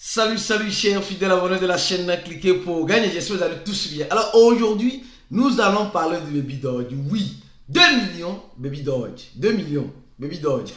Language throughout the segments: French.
Salut chers fidèles abonnés de la chaîne, cliquez pour gagner, j'espère que vous allez tous bien. Alors aujourd'hui, nous allons parler de Baby Doge. Oui, 2 millions Baby Doge, 2 millions Baby Doge.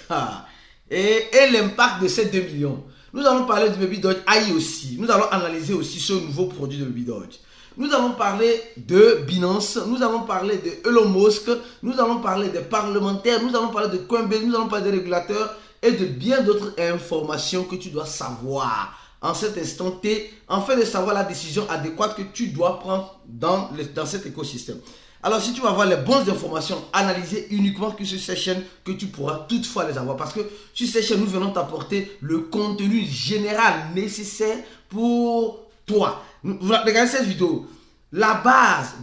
Et l'impact de ces 2 millions. Nous allons parler de Baby Doge AI aussi. Nous allons analyser aussi ce nouveau produit de Baby Doge. Nous allons parler de Binance, nous allons parler de Elon Musk, nous allons parler des parlementaires, nous allons parler de Coinbase, nous allons parler des régulateurs et de bien d'autres informations que tu dois savoir en cet instant T, afin de savoir la décision adéquate que tu dois prendre dans cet écosystème. Alors si tu vas avoir les bonnes informations analysées uniquement sur cette chaîne, que tu pourras toutefois les avoir. Parce que sur cette chaîne, nous venons t'apporter le contenu général nécessaire pour toi. Regardez cette vidéo. La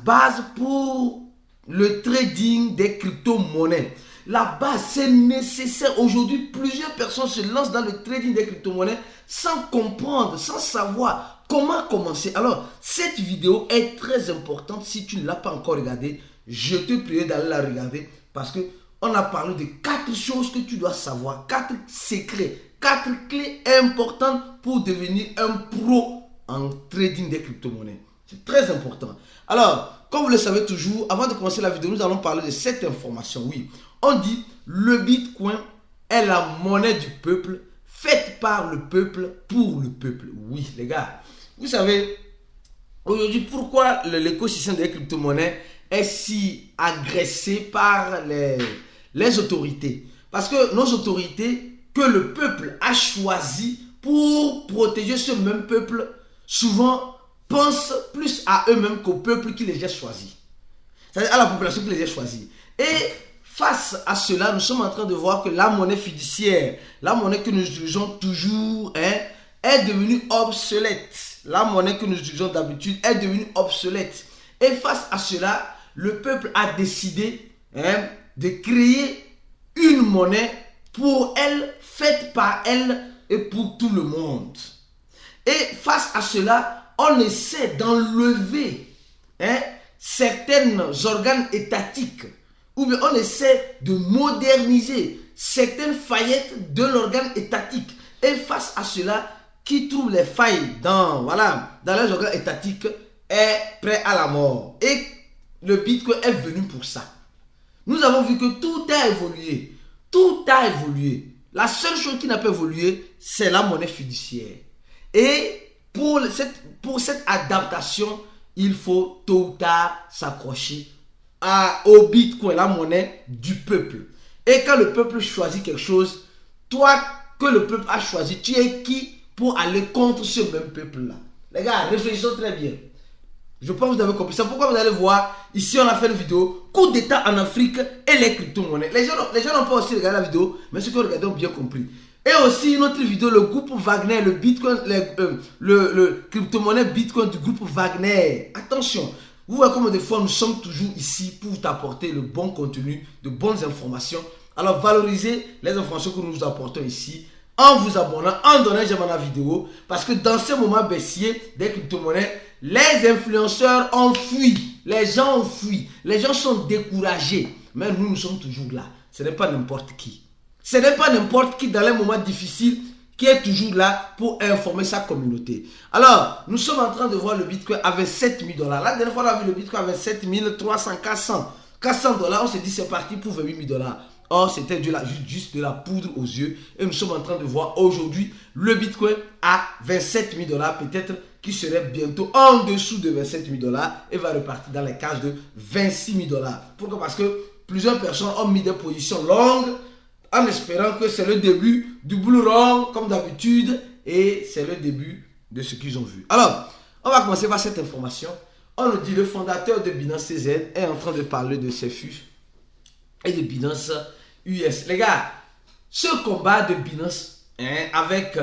base pour le trading des crypto-monnaies. La base, c'est nécessaire. Aujourd'hui, plusieurs personnes se lancent dans le trading des crypto-monnaies sans comprendre, sans savoir comment commencer. Alors, cette vidéo est très importante. Si tu ne l'as pas encore regardée, je te prie d'aller la regarder parce qu'on a parlé de 4 choses que tu dois savoir, 4 secrets, 4 clés importantes pour devenir un pro en trading des crypto-monnaies. C'est très important. Alors, comme vous le savez toujours, avant de commencer la vidéo, nous allons parler de cette information. Oui, on dit le Bitcoin est la monnaie du peuple, faite par le peuple pour le peuple. Oui, les gars, vous savez, aujourd'hui, pourquoi l'écosystème des crypto-monnaies est si agressé par les autorités? Parce que nos autorités, que le peuple a choisi pour protéger ce même peuple, souvent pensent plus à eux-mêmes qu'au peuple qui les a choisis. C'est-à-dire à la population qui les a choisis. Et face à cela, nous sommes en train de voir que la monnaie fiduciaire, la monnaie que nous utilisons toujours, est devenue obsolète. La monnaie que nous utilisons d'habitude est devenue obsolète. Et face à cela, le peuple a décidé de créer une monnaie pour elle, faite par elle et pour tout le monde. Et face à cela, on essaie d'enlever certains organes étatiques, ou bien on essaie de moderniser certaines faillettes de l'organe étatique. Et face à cela, qui trouve les failles dans les organes étatiques est prêt à la mort. Et le Bitcoin est venu pour ça. Nous avons vu que tout a évolué. Tout a évolué. La seule chose qui n'a pas évolué, c'est la monnaie fiduciaire. Et pour cette adaptation, il faut tôt ou tard s'accrocher au Bitcoin, la monnaie du peuple. Et quand le peuple choisit quelque chose, toi que le peuple a choisi, tu es qui pour aller contre ce même peuple-là? Les gars, réfléchissons très bien. Je pense que vous avez compris. C'est pourquoi vous allez voir, ici on a fait une vidéo, coup d'état en Afrique et les crypto-monnaies. Les gens n'ont pas aussi regardé la vidéo, mais ceux qui ont regardé ont bien compris. Et aussi une autre vidéo, le groupe Wagner, le Bitcoin, le crypto-monnaie Bitcoin du groupe Wagner. Attention, vous voyez comme des fois nous sommes toujours ici pour t'apporter le bon contenu, de bonnes informations. Alors valorisez les informations que nous vous apportons ici en vous abonnant, en donnant j'aime à la vidéo. Parce que dans ce moment baissier des crypto-monnaies, les influenceurs ont fui, les gens ont fui, les gens sont découragés. Mais nous sommes toujours là, ce n'est pas n'importe qui. Ce n'est pas n'importe qui dans les moments difficiles qui est toujours là pour informer sa communauté. Alors, nous sommes en train de voir le Bitcoin à 27 000 $. La dernière fois, on a vu le Bitcoin à 27 300, 400. 400 $, on s'est dit c'est parti pour 28 000 $. Or, c'était juste de la poudre aux yeux. Et nous sommes en train de voir aujourd'hui le Bitcoin à 27 000 $, peut-être qui serait bientôt en dessous de 27 000 $ et va repartir dans les cages de 26 000 $. Pourquoi? Parce que plusieurs personnes ont mis des positions longues en espérant que c'est le début du bull run comme d'habitude et c'est le début de ce qu'ils ont vu. Alors, on va commencer par cette information. On nous dit le fondateur de Binance CZ est en train de parler de CEFU et de Binance US. Les gars, ce combat de Binance avec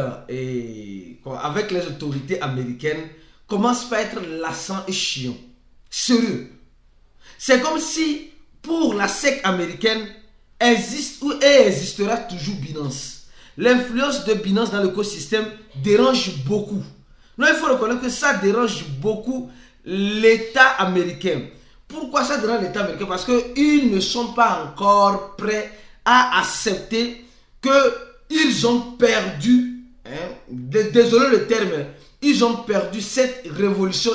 les autorités américaines commence par être lassant et chiant. Sérieux. C'est comme si pour la SEC américaine, existe ou existera toujours Binance. L'influence de Binance dans l'écosystème dérange beaucoup. Non, il faut reconnaître que ça dérange beaucoup l'État américain. Pourquoi ça dérange l'État américain? Parce qu'ils ne sont pas encore prêts à accepter qu'ils ont perdu désolé le terme, ils ont perdu cette révolution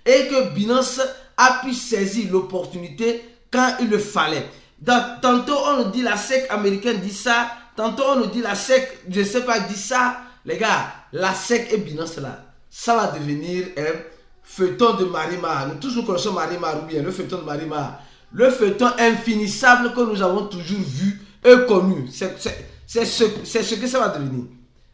et que Binance a pu saisir l'opportunité quand il le fallait. Tantôt on nous dit la SEC américaine dit ça, tantôt on nous dit la SEC, je ne sais pas, dit ça. Les gars, la SEC et Binance là, ça va devenir un feuilleton de Marimar. Nous tous nous connaissons Marimar, ou bien le feuilleton de Marimar. Le feuilleton infinissable que nous avons toujours vu et connu. C'est ce que ça va devenir.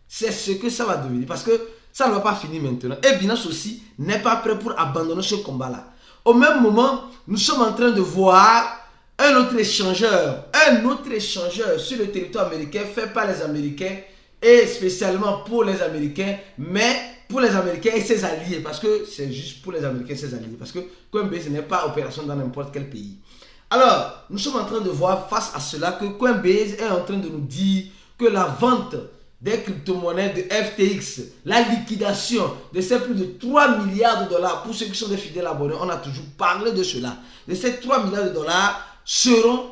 C'est ce que ça va devenir. Parce que ça ne va pas finir maintenant. Et Binance aussi n'est pas prêt pour abandonner ce combat-là. Au même moment, nous sommes en train de voir un autre échangeur sur le territoire américain fait par les Américains et spécialement pour les Américains, mais pour les Américains et ses alliés, parce que c'est juste pour les Américains et ses alliés, parce que Coinbase n'est pas opération dans n'importe quel pays. Alors, nous sommes en train de voir face à cela que Coinbase est en train de nous dire que la vente des crypto-monnaies de FTX, la liquidation de ces plus de 3 milliards de dollars, pour ceux qui sont des fidèles abonnés, on a toujours parlé de cela, de ces 3 milliards de dollars seront,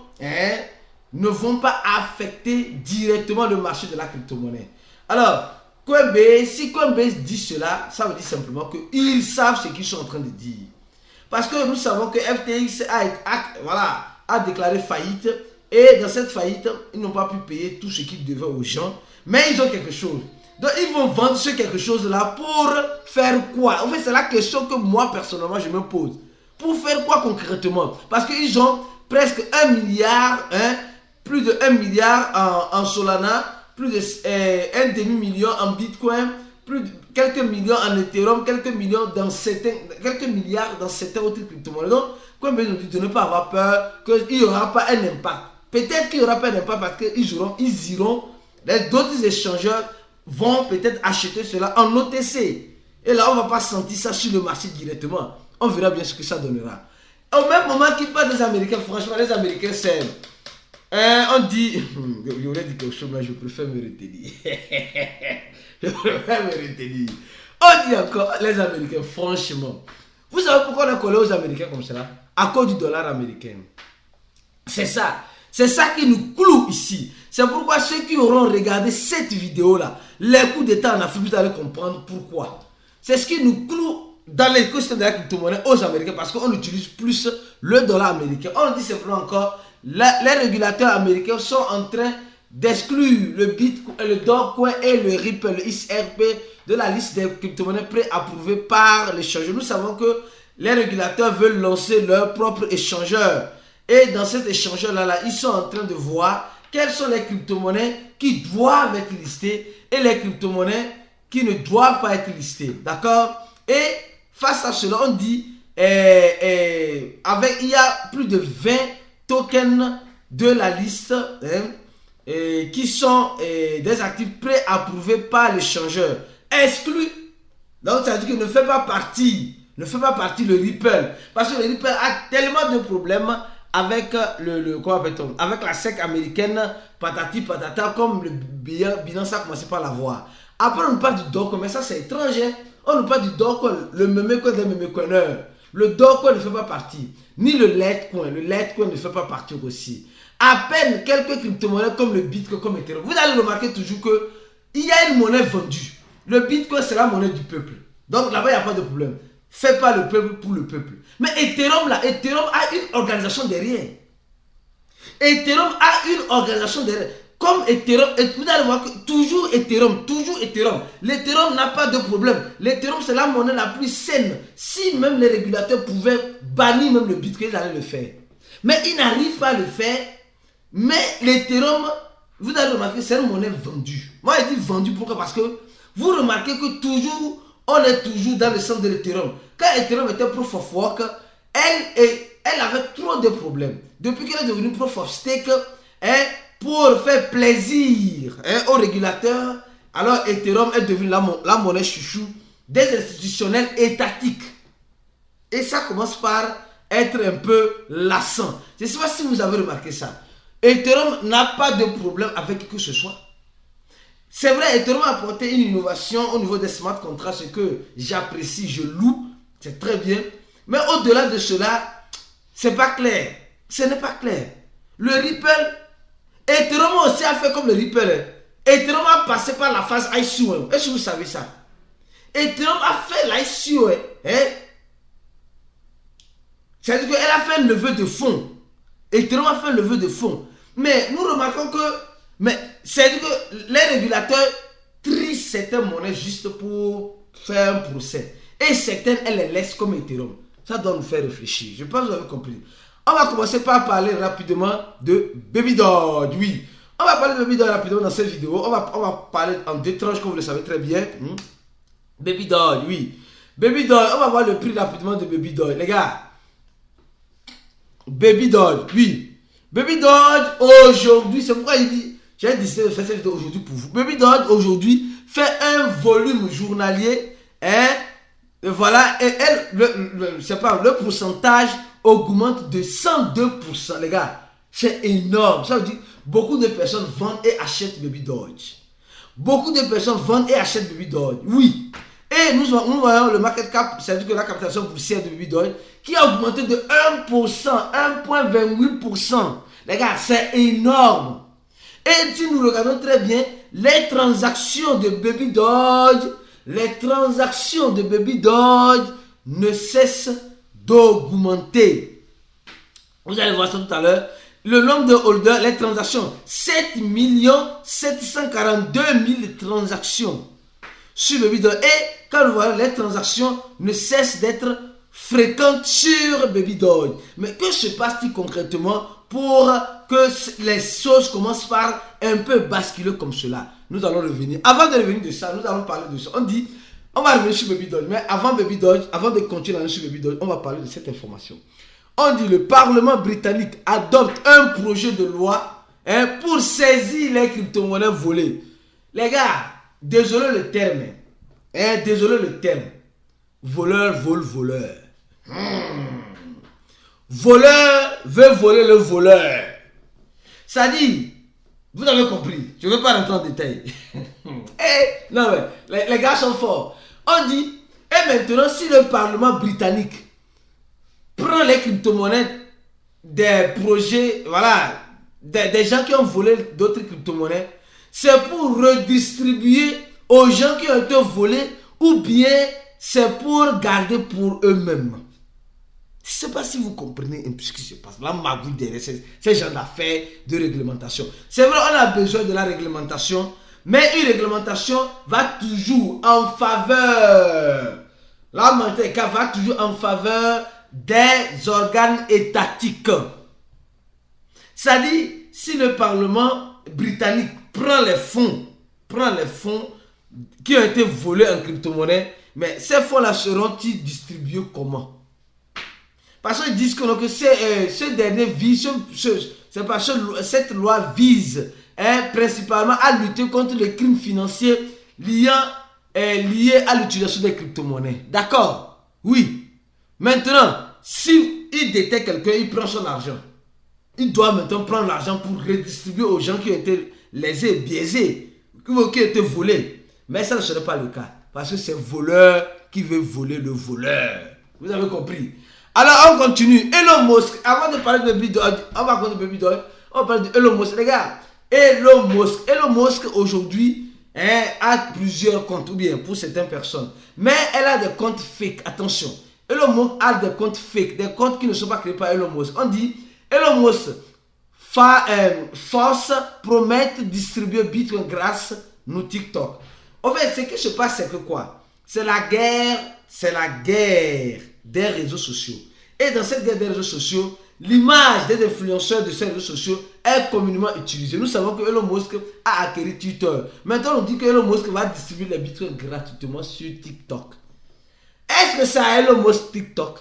ne vont pas affecter directement le marché de la crypto-monnaie. Alors, Coinbase, si Coinbase dit cela, ça veut dire simplement qu'ils savent ce qu'ils sont en train de dire. Parce que nous savons que FTX a déclaré faillite et dans cette faillite, ils n'ont pas pu payer tout ce qu'ils devaient aux gens, mais ils ont quelque chose. Donc, ils vont vendre ce quelque chose-là pour faire quoi? En fait, c'est la question que moi, personnellement, je me pose. Pour faire quoi concrètement? Parce qu'ils ont presque 1 milliard, plus de 1 milliard en Solana, plus de 1 demi-million en Bitcoin, quelques millions en Ethereum, quelques milliards dans certains autres crypto-monnaies. Donc, comme nous dit de ne pas avoir peur qu'il n'y aura pas un impact. Peut-être qu'il n'y aura pas d'impact parce qu'ils iront, d'autres échangeurs vont peut-être acheter cela en OTC. Et là, on ne va pas sentir ça sur le marché directement. On verra bien ce que ça donnera. Au même moment qu'ils parlent des Américains, franchement, les Américains, c'est... on dit... J'aurais dit quelque chose, mais je préfère me retenir. On dit encore, les Américains, franchement. Vous savez pourquoi on est collé aux Américains comme cela? À cause du dollar américain. C'est ça. C'est ça qui nous cloue ici. C'est pourquoi ceux qui auront regardé cette vidéo-là, les coups d'État en Afrique, vous allez comprendre pourquoi. C'est ce qui nous cloue dans l'écosystème de la crypto-monnaie aux Américains parce qu'on utilise plus le dollar américain. On dit simplement encore, les régulateurs américains sont en train d'exclure le Bitcoin, le Dogecoin et le Ripple, le XRP de la liste des crypto-monnaies préapprouvées par l'échangeur. Nous savons que les régulateurs veulent lancer leur propre échangeur. Et dans cet échangeur-là, ils sont en train de voir quelles sont les crypto-monnaies qui doivent être listées et les crypto-monnaies qui ne doivent pas être listées. D'accord? Et face à cela, on dit, il y a plus de 20 tokens de la liste qui sont des actifs préapprouvés par l'échangeur. Exclus. Donc, ça veut dire qu'il ne fait pas partie le Ripple. Parce que le Ripple a tellement de problèmes avec avec la SEC américaine, patati patata, comme le Binance a commencé par la voir. Après, on nous parle du Dogecoin, mais ça c'est étrange. On nous parle du Dogecoin, le memecoin des memecoineurs. Le Dogecoin ne fait pas partie. Ni le Litecoin. Le Litecoin ne fait pas partie aussi. À peine quelques crypto-monnaies comme le Bitcoin, comme Ethereum. Vous allez remarquer toujours qu'il y a une monnaie vendue. Le Bitcoin, c'est la monnaie du peuple. Donc là-bas, il n'y a pas de problème. Fais pas le peuple pour le peuple. Mais Ethereum a une organisation derrière. Ethereum a une organisation derrière. Comme Ethereum, vous allez voir que toujours Ethereum. L'Ethereum n'a pas de problème. L'Ethereum, c'est la monnaie la plus saine. Si même les régulateurs pouvaient bannir même le Bitcoin, ils allaient le faire. Mais ils n'arrivent pas à le faire. Mais l'Ethereum, vous allez remarquer, c'est une monnaie vendue. Moi, je dis vendue, pourquoi? Parce que vous remarquez que toujours, on est toujours dans le sens de l'Ethereum. Quand Ethereum était proof of work, elle avait trop de problèmes. Depuis qu'elle est devenue proof of stake, pour faire plaisir aux régulateurs, alors Ethereum est devenue la monnaie chouchou des institutionnels étatiques. Et ça commence par être un peu lassant. Je ne sais pas si vous avez remarqué ça. Ethereum n'a pas de problème avec qui que ce soit. C'est vrai, Ethereum a apporté une innovation au niveau des smart contracts, ce que j'apprécie, je loue, c'est très bien. Mais au-delà de cela, c'est pas clair. Ce n'est pas clair. Le Ripple, Ethereum aussi a fait comme le Ripple. Ethereum a passé par la phase ICO. Est-ce que vous savez ça? Ethereum a fait l'ICO. Hein? C'est-à-dire qu'elle a fait un levée de fonds. Ethereum a fait un levée de fonds. Mais nous remarquons que, c'est-à-dire que les régulateurs trient certaines monnaies juste pour faire un procès. Et certaines, elles les laissent comme Ethereum. Ça doit nous faire réfléchir. Je pense que vous avez compris. On va commencer par parler rapidement de Baby Doge. Oui. On va parler de Baby Doge rapidement dans cette vidéo. On va parler en deux tranches, comme vous le savez très bien. Baby Doge, oui. Baby Doge, on va voir le prix rapidement de Baby Doge. Les gars. Baby Doge, oui. Baby Doge, aujourd'hui, c'est pourquoi il dit, j'ai décidé de faire cette vidéo aujourd'hui pour vous. Baby Doge, aujourd'hui, fait un volume journalier. Hein, et voilà, et le pourcentage augmente de 102%. Les gars, c'est énorme. Ça veut dire, beaucoup de personnes vendent et achètent Baby Doge. Beaucoup de personnes vendent et achètent Baby Doge. Oui. Et nous voyons le market cap, c'est-à-dire que la capitalisation boursière de Baby Doge, qui a augmenté de 1%, 1,28%. Les gars, c'est énorme. Et si nous regardons très bien, les transactions de Baby Doge, ne cessent d'augmenter. Vous allez voir ça tout à l'heure. Le nombre de holders, les transactions, 7 742 000 transactions sur Baby Doge. Et quand nous voyons, les transactions ne cessent d'être fréquentes sur Baby Doge. Mais que se passe-t-il concrètement pour que les choses commencent par un peu basculer comme cela? Nous allons revenir. Avant de revenir de ça, nous allons parler de ça. On va revenir sur Baby Doge. Mais avant Baby Doge, avant de continuer sur Baby Doge, on va parler de cette information. On dit le Parlement britannique adopte un projet de loi pour saisir les crypto-monnaies volées. Les gars, désolé le terme. Désolé le terme. Voleur vole voleur. Voleur veut voler le voleur. Ça dit, vous avez compris. Je ne veux pas rentrer en détail. Non mais, les gars sont forts. On dit, et maintenant si le Parlement britannique prend les crypto-monnaies des projets, voilà, des gens qui ont volé d'autres crypto-monnaies, c'est pour redistribuer aux gens qui ont été volés ou bien c'est pour garder pour eux-mêmes. Je ne sais pas si vous comprenez un peu ce qui se passe. La magouille derrière ces gens d'affaires de réglementation. C'est vrai, on a besoin de la réglementation, mais une réglementation va toujours en faveur. La réglementation va toujours en faveur des organes étatiques. C'est-à-dire, si le Parlement britannique prend les fonds qui ont été volés en crypto-monnaie, mais ces fonds-là seront-ils distribués comment? Parce qu'ils disent que ce dernier vise, cette loi vise principalement à lutter contre les crimes financiers liés à l'utilisation des crypto-monnaies. D'accord? Oui. Maintenant, si il détecte quelqu'un, il prend son argent. Il doit maintenant prendre l'argent pour redistribuer aux gens qui ont été lésés, biaisés, qui ont été volés. Mais ça ne serait pas le cas. Parce que c'est le voleur qui veut voler le voleur. Vous avez compris? Alors on continue. Elon Musk, avant de parler de Baby Doge, on va parler de Baby Doge, on va parler de Elon Musk. Les gars, Elon Musk aujourd'hui a plusieurs comptes, ou bien pour certaines personnes. Mais elle a des comptes fake, attention. Elon Musk a des comptes fake, des comptes qui ne sont pas créés par Elon Musk. On dit, Elon Musk force, promet distribuer Bitcoin grâce à TikTok. En fait, ce qui se passe, c'est que quoi? C'est la guerre des réseaux sociaux. Et dans cette guerre des réseaux sociaux, l'image des influenceurs de ces réseaux sociaux est communément utilisée. Nous savons que Elon Musk a acquis Twitter. Maintenant, on dit que Elon Musk va distribuer les bitcoins gratuitement sur TikTok. Est-ce que ça a Elon Musk TikTok?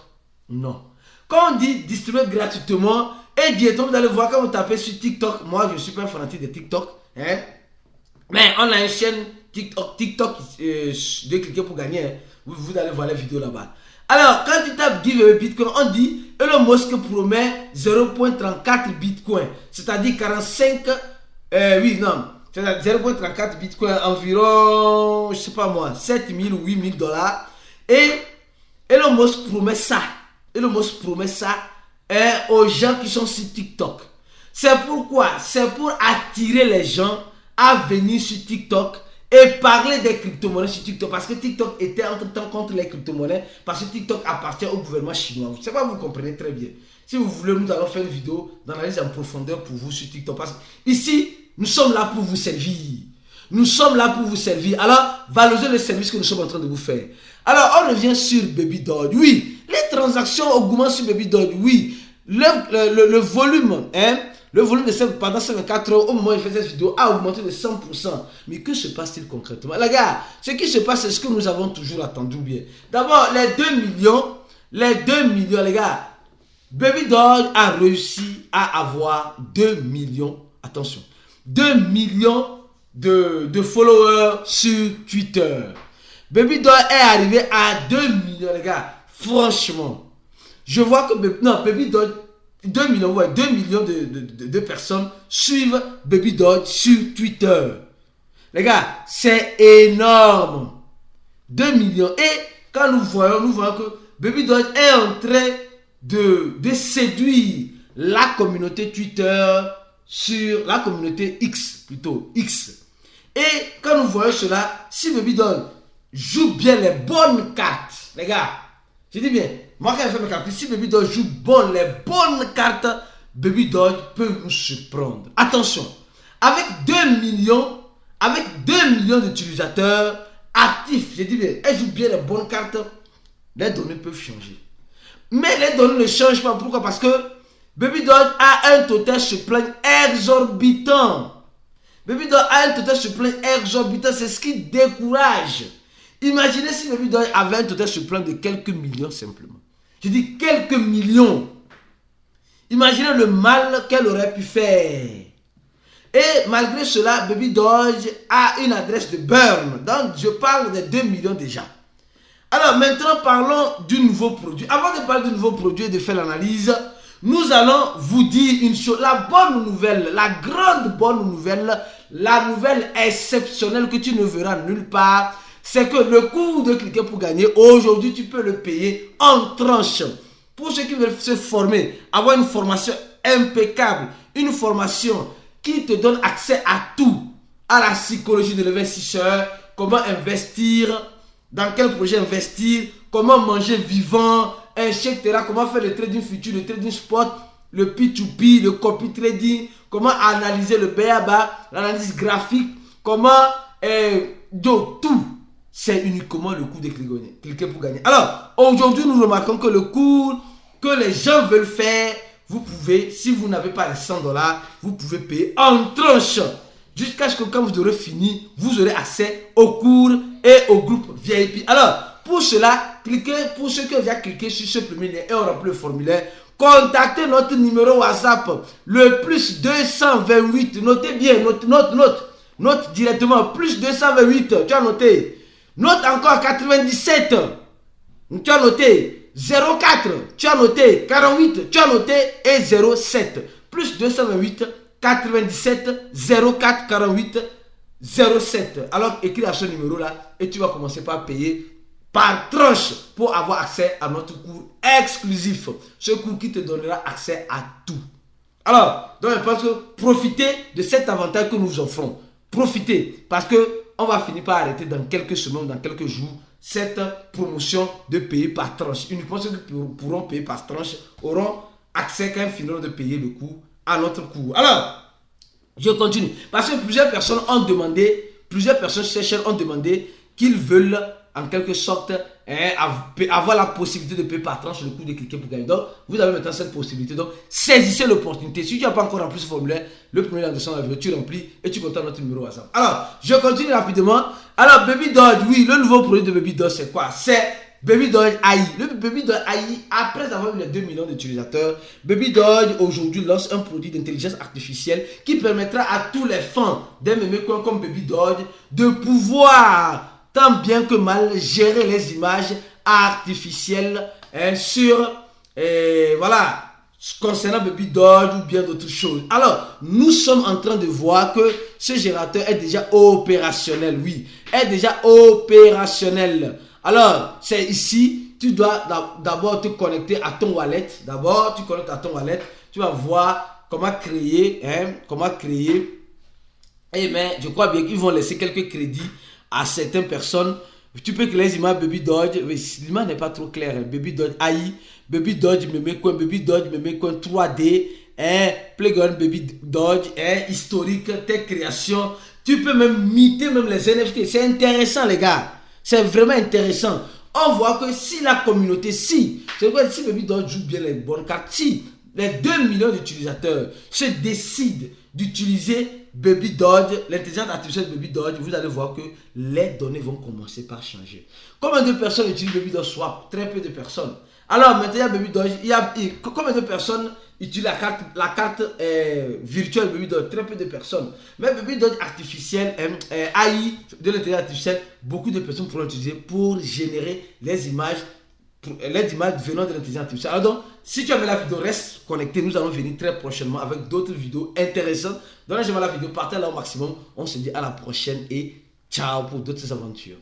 Non. Quand on dit distribuer gratuitement, et directement vous allez voir quand vous tapez sur TikTok, moi je suis pas un fanatique de TikTok, mais on a une chaîne TikTok, de cliquer pour gagner, vous allez voir les vidéos là-bas. Alors, quand tu tapes Give Bitcoin, on dit Elon Musk promet 0.34 Bitcoin, c'est-à-dire 45, c'est-à-dire 0.34 Bitcoin, environ, je sais pas moi, 7 000 ou 8 000 $. Et Elon Musk promet ça. Aux gens qui sont sur TikTok. C'est pourquoi? C'est pour attirer les gens à venir sur TikTok et parler des crypto-monnaies sur TikTok. Parce que TikTok était entre-temps contre les crypto-monnaies. Parce que TikTok appartient au gouvernement chinois. C'est pas, vous comprenez très bien. Si vous voulez, nous allons faire une vidéo d'analyse en profondeur pour vous sur TikTok. Parce que ici, nous sommes là pour vous servir. Nous sommes là pour vous servir. Alors, valorisez le service que nous sommes en train de vous faire. Alors, on revient sur Baby Doge. Oui, les transactions augmentent sur Baby Doge. Oui, le volume, le volume de pendant 54 heures, au moment où il fait cette vidéo, a augmenté de 100%. Mais que se passe-t-il concrètement? Les gars, ce qui se passe, c'est ce que nous avons toujours attendu bien. D'abord, les 2 millions, les gars, Baby Doge a réussi à avoir 2 millions, attention, 2 millions de followers sur Twitter. Baby Doge est arrivé à 2 millions, les gars. Franchement, je vois que Baby Doge, 2 millions, ouais, 2 millions de personnes suivent Baby Doge sur Twitter. Les gars, c'est énorme. 2 millions. Et quand nous voyons que Baby Doge est en train de séduire la communauté Twitter sur la communauté X, plutôt X. Et quand nous voyons cela, si Baby Doge joue bien les bonnes cartes, les gars, je dis bien, moi quand je fais mes cartes, si Baby Doge joue les bonnes cartes, Baby Doge peut nous surprendre. Attention, avec 2 millions d'utilisateurs actifs, je dis bien, elle joue bien les bonnes cartes, les données peuvent changer. Mais les données ne changent pas. Pourquoi? Parce que Baby Doge a un total suppléant exorbitant. Baby Doge a un total suppléant exorbitant. C'est ce qui décourage. Imaginez si Baby Doge avait un total suppléant de quelques millions simplement. Je dis quelques millions. Imaginez le mal qu'elle aurait pu faire. Et malgré cela, Baby Doge a une adresse de burn. Donc je parle des 2 millions déjà. Alors maintenant parlons du nouveau produit. Avant de parler du nouveau produit et de faire l'analyse, nous allons vous dire une chose. La bonne nouvelle, la grande bonne nouvelle, la nouvelle exceptionnelle que tu ne verras nulle part, c'est que le cours de cliquer pour gagner, aujourd'hui tu peux le payer en tranches. Pour ceux qui veulent se former, avoir une formation impeccable, une formation qui te donne accès à tout, à la psychologie de l'investisseur, comment investir, dans quel projet investir, comment manger vivant, etc. Comment faire le trading futur, le trading spot, le P2P, le copy trading, comment analyser le BABA, l'analyse graphique, comment tout. C'est uniquement le cours de cliquer pour gagner. Alors, aujourd'hui, nous remarquons que le cours que les gens veulent faire, vous pouvez, si vous n'avez pas les $100, vous pouvez payer en tranche. Jusqu'à ce que quand vous aurez fini, vous aurez accès au cours et au groupe VIP. Alors, pour cela, cliquez, pour ceux qui ont déjà cliqué sur ce premier lien et ont rempli le formulaire, contactez notre numéro WhatsApp, le plus 228. Notez bien, note directement, plus 228. Tu as noté. Note encore 97. Tu as noté. 04. Tu as noté. 48. Tu as noté. Et 07. Plus 228. 97 04 48 07. Alors écris à ce numéro là et tu vas commencer par payer par tranche pour avoir accès à notre cours exclusif. Ce cours qui te donnera accès à tout. Alors, donc je pense que profitez de cet avantage que nous vous offrons. Profitez parce que on va finir par arrêter dans quelques semaines, dans quelques jours, cette promotion de payer par tranche. Uniquement ceux qui pourront payer par tranche auront accès quand ils finiront de payer le cours à notre cours. Alors, je continue. Parce que plusieurs personnes ont demandé, ont demandé qu'ils veulent en quelque sorte avoir la possibilité de payer par tranche le cours de cliquer pour gagner. Donc, vous avez maintenant cette possibilité. Donc, saisissez l'opportunité. Si tu n'as pas encore rempli ce formulaire, le premier lien de son vidéo, tu remplis et tu contactes notre numéro WhatsApp. Alors, je continue rapidement. Alors, Baby Doge, oui, le nouveau produit de Baby Doge, c'est quoi? C'est Baby Doge AI. Le Baby Doge AI, après avoir eu les 2 millions d'utilisateurs, Baby Doge aujourd'hui lance un produit d'intelligence artificielle qui permettra à tous les fans d'un meme comme Baby Doge de pouvoir, tant bien que mal, gérer les images artificielles voilà, concernant Baby Doge ou bien d'autres choses. Alors, nous sommes en train de voir que ce générateur est déjà opérationnel, oui, est déjà opérationnel. Alors, c'est ici, tu dois d'abord te connecter à ton wallet. D'abord, tu connectes à ton wallet. Tu vas voir comment créer Et mais je crois bien qu'ils vont laisser quelques crédits à certaines personnes. Tu peux créer les images Baby Dodge, mais l'image n'est pas trop claire. Hein. Baby Dodge AI, Baby Dodge me met quoi, Baby Dodge me met quoi 3D, hein, Playground Baby Dodge, hein, historique, tes créations. Tu peux même imiter même les NFT. C'est intéressant les gars. C'est vraiment intéressant. On voit que si la communauté, si Baby Dodge joue bien les bonnes cartes, si les 2 millions d'utilisateurs se décident d'utiliser Baby Dodge, l'intelligence artificielle Baby Dodge, vous allez voir que les données vont commencer par changer. Combien de personnes utilisent Baby Dodge Swap? Très peu de personnes. Alors maintenant, Baby Dodge, combien de personnes utilisent la carte virtuelle Baby Dodge? Très peu de personnes. Mais Baby Dodge artificielle, AI de l'intelligence artificielle, beaucoup de personnes pourront l'utiliser pour générer les images venant de l'intelligence artificielle. Alors donc, si tu as aimé la vidéo, reste connecté. Nous allons venir très prochainement avec d'autres vidéos intéressantes. Donc, j'aime la vidéo, partagez-la au maximum. On se dit à la prochaine et ciao pour d'autres aventures.